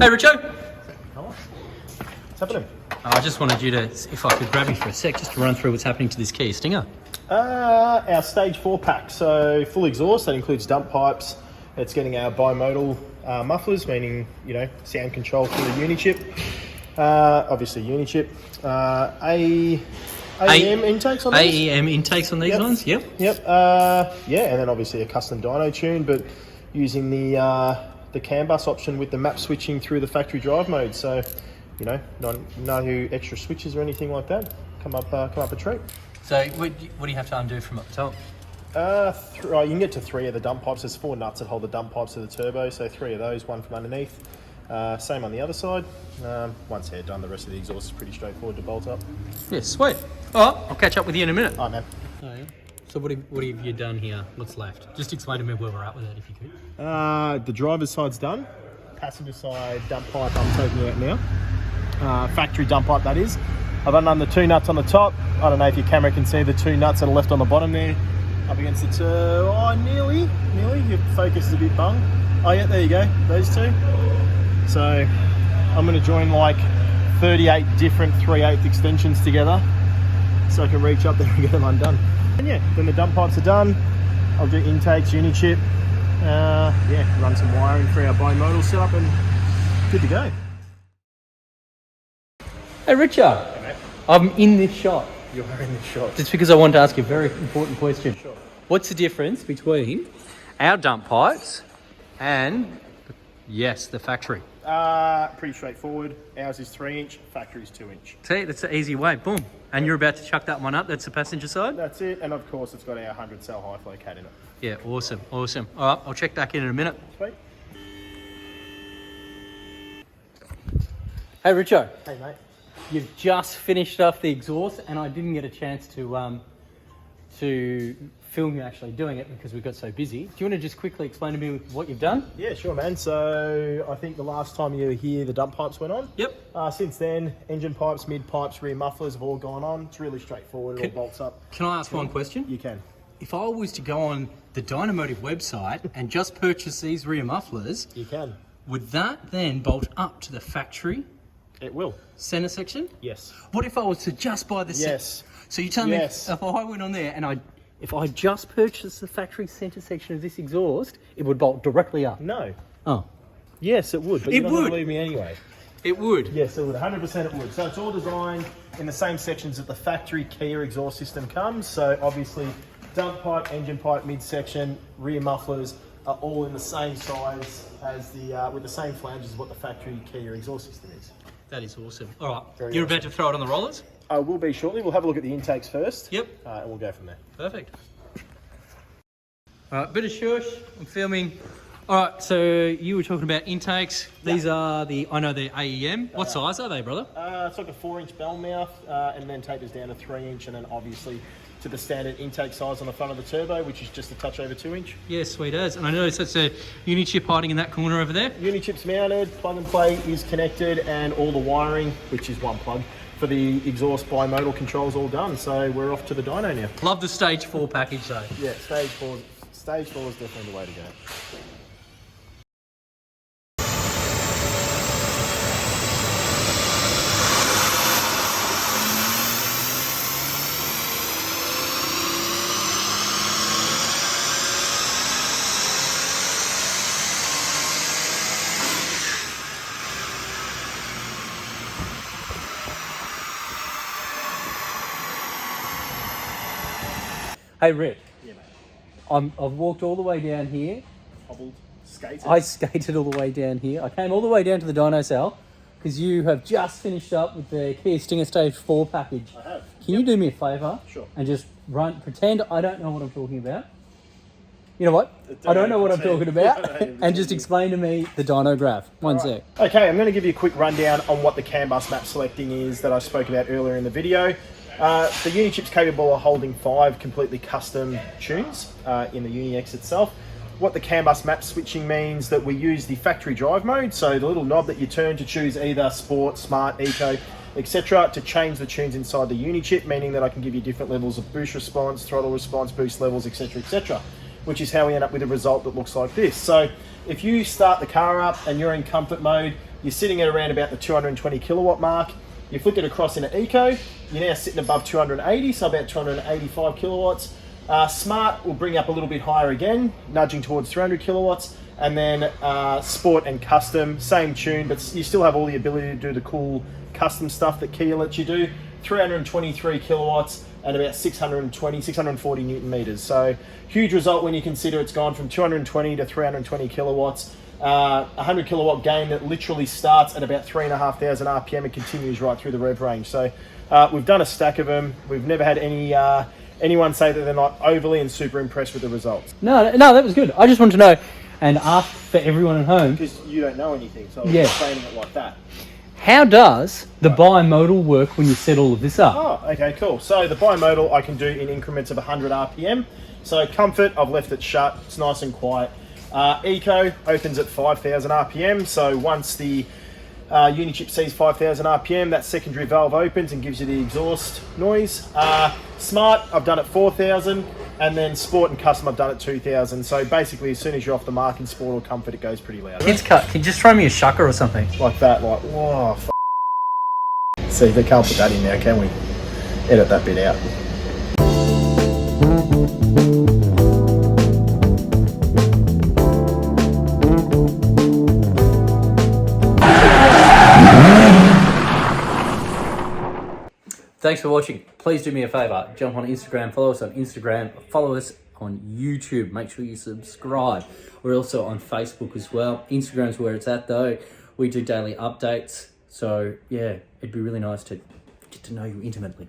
Hey Richo. What's happening? I just wanted you to, if I could grab you for a sec, just to run through what's happening to this Kia Stinger. Our stage 4 pack, so full exhaust, that includes dump pipes. It's getting our bi-modal mufflers, meaning, sound control through the Unichip. Obviously Unichip. AEM intakes on these? AEM intakes on these ones, yep. Yep, and then obviously a custom dyno tune, but using the CAN bus option with the map switching through the factory drive mode. So, no extra switches or anything like that. Come up a treat. So what do you have to undo from up the top? You can get to 3 of the dump pipes. There's 4 nuts that hold the dump pipes to the turbo, so 3 of those, 1 from underneath. Same on the other side. Once they're done, the rest of the exhaust is pretty straightforward to bolt up. Yeah, sweet. All right, I'll catch up with you in a minute. All right, man. Oh, yeah. So what have you done here? What's left? Just explain to me where we're at with it, if you could. The driver's side's done. Passenger side dump pipe I'm taking out now. Factory dump pipe, that is. I've undone the 2 nuts on the top. I don't know if your camera can see the 2 nuts that are left on the bottom there. Up against the nearly. Your focus is a bit bung. Oh yeah, there you go, those 2. So I'm going to join like 38 different 3/8 extensions together so I can reach up there and get them undone. And yeah, then the dump pipes are done. I'll do intakes, Unichip, run some wiring for our bi-modal setup and good to go. Hey Richard, Hey, mate. I'm in this shot. You are in the shot. Just because I want to ask you a very important question. Sure. What's the difference between our dump pipes and, yes, the factory? Pretty straightforward. Ours is 3-inch, factory's 2-inch. See, that's the easy way, boom. And you're about to chuck that one up, that's the passenger side? That's it, and of course it's got our 100 cell high flow cat in it. Yeah, awesome. All right, I'll check back in a minute. Sweet. Hey Richo. Hey mate. You've just finished off the exhaust and I didn't get a chance to film you actually doing it because we got so busy. Do you want to just quickly explain to me what you've done? Yeah, sure man. So I think the last time you were here, the dump pipes went on. Yep. Since then, engine pipes, mid pipes, rear mufflers have all gone on. It's really straightforward, it all bolts up. Can I ask one question? You can. If I was to go on the Dynomotive website and just purchase these rear mufflers, You can. would that then bolt up to the factory It will. center section? Yes. What if I was to just buy the Yes. So you tell me Yes. if I went on there and if I just purchased the factory center section of this exhaust, it would bolt directly up? No. Oh. Yes, it would, but It you don't would. believe me anyway. It would? Yes, it would. 100% it would. So it's all designed in the same sections that the factory Kia exhaust system comes. So obviously, dump pipe, engine pipe, midsection, rear mufflers are all in the same size as with the same flanges as what the factory Kia exhaust system is. That is awesome. All right, Very you're awesome. about to throw it on the rollers? I will be shortly. We'll have a look at the intakes first. Yep. And we'll go from there. Perfect. All right, bit of shush. I'm filming. All right, so you were talking about intakes. These are the AEM. What size are they, brother? It's like a 4-inch bell mouth, and then tapers down to 3-inch, and then obviously to the standard intake size on the front of the turbo, which is just a touch over 2-inch. Yeah, sweet as. And I noticed that's a Unichip hiding in that corner over there. Unichip's mounted, plug and play is connected, and all the wiring, which is one plug, for the exhaust bi-modal controls all done. So we're off to the dyno now. Love the stage 4 package though. Yeah, stage 4 is definitely the way to go. Hey, Rick. Yeah, mate. I've walked all the way down here. Hobbled, skated. I skated all the way down here. I came all the way down to the dyno cell because you have just finished up with the Kia Stinger Stage 4 package. I have. Can you do me a favour? Sure. And just pretend I don't know what I'm talking about. You know what? I don't know what I'm talking about. And just explain to me the dyno graph. One sec. Okay, I'm going to give you a quick rundown on what the CAN bus map selecting is that I spoke about earlier in the video. The Unichip's capable of holding 5 completely custom tunes in the Uni-X itself. What the CAN bus map switching means that we use the factory drive mode, so the little knob that you turn to choose either Sport, Smart, Eco, etc. to change the tunes inside the Unichip, meaning that I can give you different levels of boost response, throttle response, boost levels, etc, etc, which is how we end up with a result that looks like this. So if you start the car up and you're in comfort mode, you're sitting at around about the 220 kilowatt mark. You flick it across into Eco, you're now sitting above 280, so about 285 kilowatts. Smart will bring up a little bit higher again, nudging towards 300 kilowatts. And then Sport and Custom, same tune, but you still have all the ability to do the cool custom stuff that Kia lets you do. 323 kilowatts and about 640 Newton meters. So huge result when you consider it's gone from 220 to 320 kilowatts. 100 kilowatt gain that literally starts at about 3,500 RPM and continues right through the rev range. So we've done a stack of them. We've never had anyone say that they're not overly and super impressed with the results. No, that was good. I just wanted to know and ask for everyone at home. Because you don't know anything, so I was explaining it like that. How does the Bi-modal work when you set all of this up? Oh, okay, cool. So the Bi-modal I can do in increments of 100 RPM. So comfort, I've left it shut. It's nice and quiet. Eco opens at 5,000 RPM. So once the Unichip sees 5,000 RPM, that secondary valve opens and gives you the exhaust noise. Smart, I've done at 4,000. And then Sport and Custom, I've done at 2,000. So basically, as soon as you're off the mark in Sport or Comfort, it goes pretty loud. Kids cut. Can you just throw me a shucker or something? Like that, like, whoa, See, they can't put that in now, can we? Edit that bit out. Thanks for watching. Please do me a favor. Jump on Instagram, follow us on Instagram, follow us on YouTube. Make sure you subscribe. We're also on Facebook as well. Instagram's where it's at though. We do daily updates. So yeah, it'd be really nice to get to know you intimately.